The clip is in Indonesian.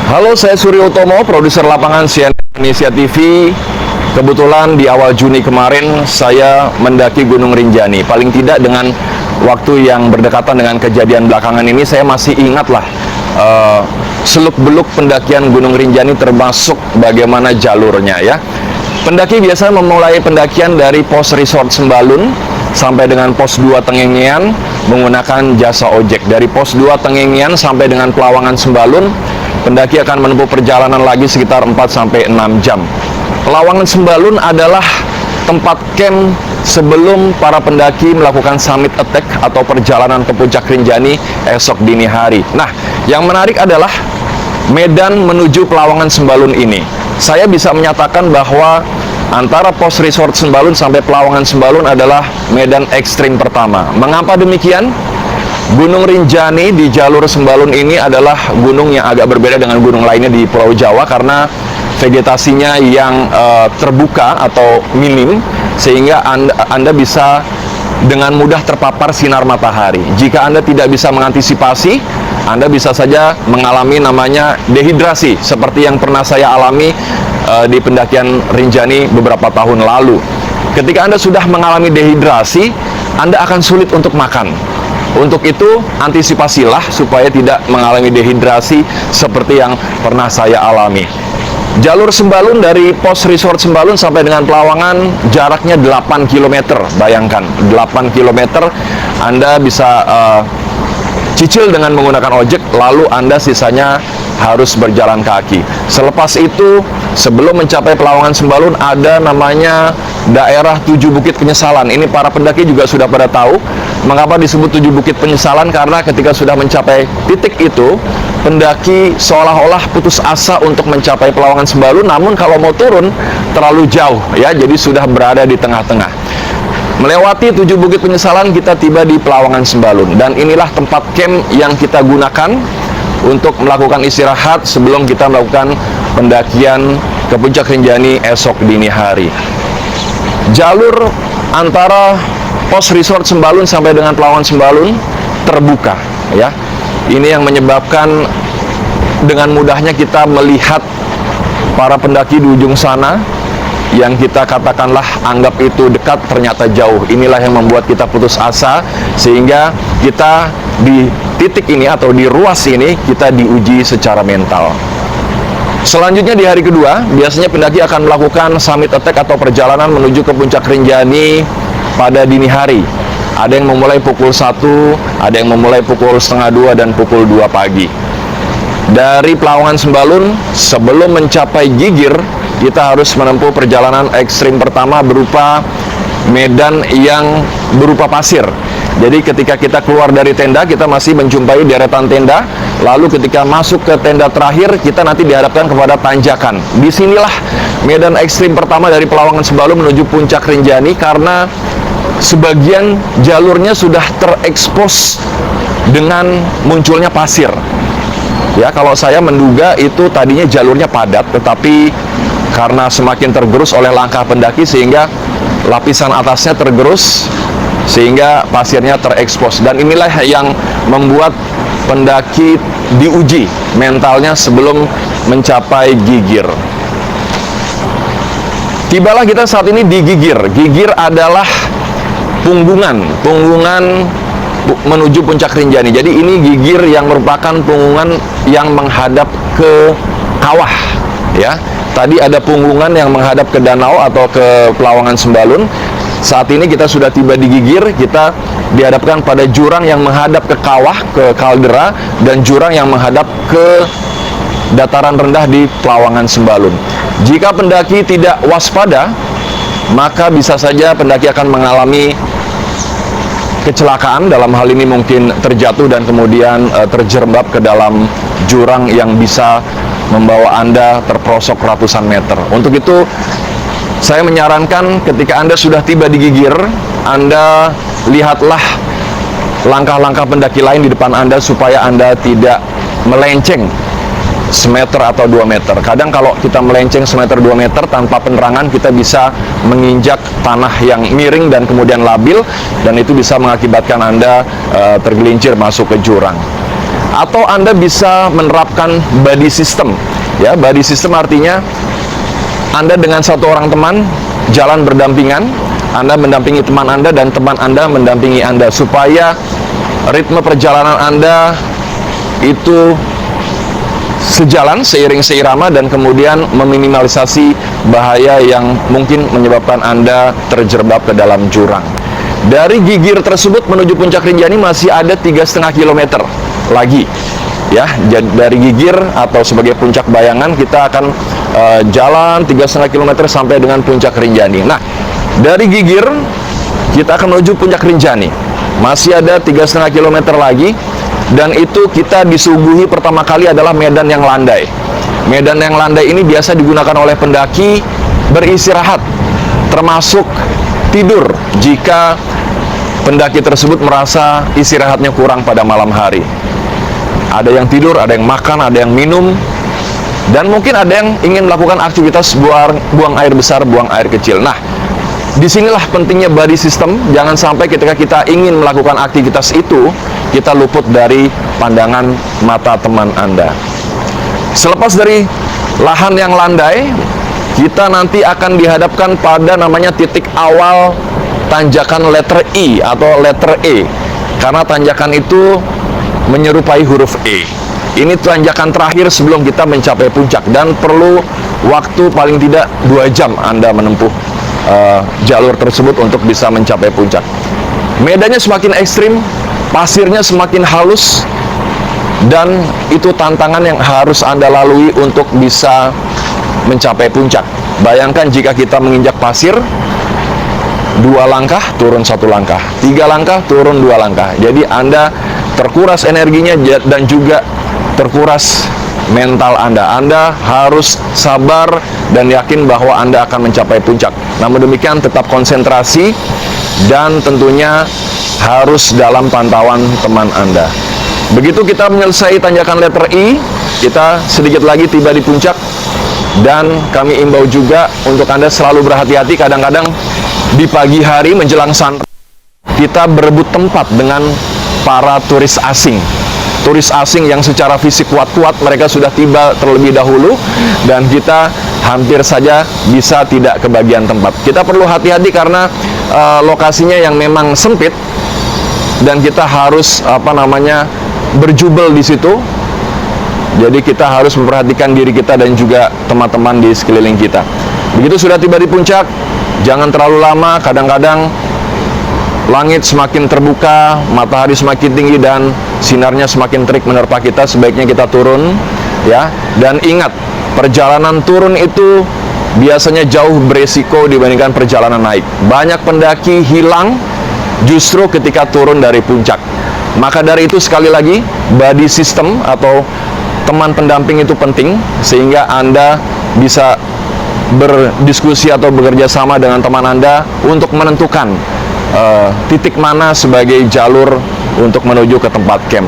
Halo, saya Suryo Utomo, produser lapangan CNN Indonesia TV. Kebetulan di awal Juni kemarin saya mendaki Gunung Rinjani. Paling tidak dengan waktu yang berdekatan dengan kejadian belakangan ini, saya masih ingatlah seluk-beluk pendakian Gunung Rinjani, termasuk bagaimana jalurnya ya. Pendaki biasa memulai pendakian dari pos resort Sembalun sampai dengan pos 2 Tengengean menggunakan jasa ojek. Dari pos 2 Tengengean sampai dengan Pelawangan Sembalun, pendaki akan menempuh perjalanan lagi sekitar 4-6 jam. Pelawangan Sembalun adalah tempat camp sebelum para pendaki melakukan summit attack atau perjalanan ke puncak Rinjani esok dini hari. Nah, yang menarik adalah medan menuju Pelawangan Sembalun ini. Saya bisa menyatakan bahwa antara pos resort Sembalun sampai Pelawangan Sembalun adalah medan ekstrim pertama. Mengapa demikian? Gunung Rinjani di jalur Sembalun ini adalah gunung yang agak berbeda dengan gunung lainnya di Pulau Jawa karena vegetasinya yang terbuka atau minim, sehingga Anda bisa dengan mudah terpapar sinar matahari. Jika Anda tidak bisa mengantisipasi, Anda bisa saja mengalami namanya dehidrasi, seperti yang pernah saya alami di pendakian Rinjani beberapa tahun lalu. Ketika Anda sudah mengalami dehidrasi, Anda akan sulit untuk makan. Untuk itu, antisipasilah supaya tidak mengalami dehidrasi seperti yang pernah saya alami. Jalur Sembalun dari pos resort Sembalun sampai dengan Pelawangan jaraknya 8 km. Bayangkan, 8 km Anda bisa cicil dengan menggunakan ojek, lalu Anda sisanya harus berjalan kaki. Selepas itu, sebelum mencapai Pelawangan Sembalun, ada namanya daerah 7 Bukit Penyesalan. Ini para pendaki juga sudah pada tahu mengapa disebut 7 Bukit Penyesalan, karena ketika sudah mencapai titik itu, pendaki seolah-olah putus asa untuk mencapai Pelawangan Sembalun, namun kalau mau turun terlalu jauh ya, jadi sudah berada di tengah-tengah. Melewati 7 Bukit Penyesalan, kita tiba di Pelawangan Sembalun, dan inilah tempat camp yang kita gunakan untuk melakukan istirahat sebelum kita melakukan pendakian ke puncak Rinjani esok dini hari. Jalur antara pos resort Sembalun sampai dengan Pelawangan Sembalun terbuka ya. Ini yang menyebabkan dengan mudahnya kita melihat para pendaki di ujung sana yang kita katakanlah anggap itu dekat, ternyata jauh. Inilah yang membuat kita putus asa, sehingga kita di titik ini atau di ruas ini kita diuji secara mental. Selanjutnya di hari kedua, biasanya pendaki akan melakukan summit attack atau perjalanan menuju ke puncak Rinjani pada dini hari. Ada yang memulai pukul 1, ada yang memulai pukul setengah 2 dan pukul 2 pagi. Dari Pelawangan Sembalun, sebelum mencapai Gigir, kita harus menempuh perjalanan ekstrim pertama berupa medan yang berupa pasir. Jadi ketika kita keluar dari tenda, kita masih menjumpai deretan tenda. Lalu ketika masuk ke tenda terakhir, kita nanti dihadapkan kepada tanjakan. Disinilah medan ekstrim pertama dari Pelawangan Sembalun menuju puncak Rinjani, karena sebagian jalurnya sudah terekspos dengan munculnya pasir. Ya, kalau saya menduga itu tadinya jalurnya padat, tetapi karena semakin tergerus oleh langkah pendaki sehingga lapisan atasnya tergerus, sehingga pasirnya terekspos. Dan inilah yang membuat pendaki diuji mentalnya sebelum mencapai Gigir. Tibalah kita saat ini di Gigir. Gigir adalah punggungan menuju puncak Rinjani. Jadi ini Gigir yang merupakan punggungan yang menghadap ke kawah ya. Tadi ada punggungan yang menghadap ke danau atau ke Pelawangan Sembalun. Saat ini kita sudah tiba di Gigir, kita dihadapkan pada jurang yang menghadap ke kawah, ke kaldera, dan jurang yang menghadap ke dataran rendah di Pelawangan Sembalun. Jika pendaki tidak waspada, maka bisa saja pendaki akan mengalami kecelakaan, dalam hal ini mungkin terjatuh dan kemudian terjerembab ke dalam jurang yang bisa membawa Anda terperosok ratusan meter. Untuk itu, saya menyarankan ketika Anda sudah tiba di Gigir, Anda lihatlah langkah-langkah pendaki lain di depan Anda supaya Anda tidak melenceng semeter atau 2 meter. Kadang kalau kita melenceng semeter 2 meter tanpa penerangan, kita bisa menginjak tanah yang miring dan kemudian labil, dan itu bisa mengakibatkan Anda tergelincir masuk ke jurang. Atau Anda bisa menerapkan buddy system. Ya, buddy system artinya Anda dengan satu orang teman jalan berdampingan, Anda mendampingi teman Anda dan teman Anda mendampingi Anda, supaya ritme perjalanan Anda itu sejalan, seiring seirama, dan kemudian meminimalisasi bahaya yang mungkin menyebabkan Anda terjerembab ke dalam jurang. Dari Gigir tersebut menuju Puncak Rinjani masih ada 3,5 km lagi. Ya, dari Gigir atau sebagai puncak bayangan kita akan jalan 3,5 km sampai dengan Puncak Rinjani. Nah, dari Gigir kita akan menuju Puncak Rinjani. Masih ada 3,5 km lagi, dan itu kita disuguhi pertama kali adalah medan yang landai. Medan yang landai ini biasa digunakan oleh pendaki beristirahat, termasuk tidur jika pendaki tersebut merasa istirahatnya kurang pada malam hari. Ada yang tidur, ada yang makan, ada yang minum, dan mungkin ada yang ingin melakukan aktivitas buang air besar, buang air kecil. Nah, disinilah pentingnya buddy system. Jangan sampai ketika kita ingin melakukan aktivitas itu, kita luput dari pandangan mata teman Anda. Selepas dari lahan yang landai, kita nanti akan dihadapkan pada namanya titik awal tanjakan letter I atau letter E. Karena tanjakan itu menyerupai huruf E. Ini tanjakan terakhir sebelum kita mencapai puncak, dan perlu waktu paling tidak 2 jam Anda menempuh jalur tersebut untuk bisa mencapai puncak. Medannya semakin ekstrim, pasirnya semakin halus, dan itu tantangan yang harus Anda lalui untuk bisa mencapai puncak. Bayangkan jika kita menginjak pasir, 2 langkah turun 1 langkah, 3 langkah turun 2 langkah. Jadi Anda terkuras energinya dan juga terkuras mental Anda. Anda harus sabar dan yakin bahwa Anda akan mencapai puncak. Namun demikian tetap konsentrasi dan tentunya harus dalam pantauan teman Anda. Begitu kita menyelesaikan tanjakan letter I, kita sedikit lagi tiba di puncak, dan kami imbau juga untuk Anda selalu berhati-hati. Kadang-kadang di pagi hari menjelang sunrise kita berebut tempat dengan para turis asing. Turis asing yang secara fisik kuat-kuat, mereka sudah tiba terlebih dahulu, dan kita hampir saja bisa tidak kebagian tempat. Kita perlu hati-hati karena lokasinya yang memang sempit, dan kita harus berjubel di situ. Jadi kita harus memperhatikan diri kita dan juga teman-teman di sekeliling kita. Begitu sudah tiba di puncak, jangan terlalu lama. Kadang-kadang langit semakin terbuka, matahari semakin tinggi, dan sinarnya semakin terik menerpa kita. Sebaiknya kita turun, ya. Dan ingat, perjalanan turun itu biasanya jauh beresiko dibandingkan perjalanan naik. Banyak pendaki hilang justru ketika turun dari puncak. Maka dari itu, sekali lagi, buddy system atau teman pendamping itu penting, sehingga Anda bisa berdiskusi atau bekerja sama dengan teman Anda untuk menentukan titik mana sebagai jalur untuk menuju ke tempat camp.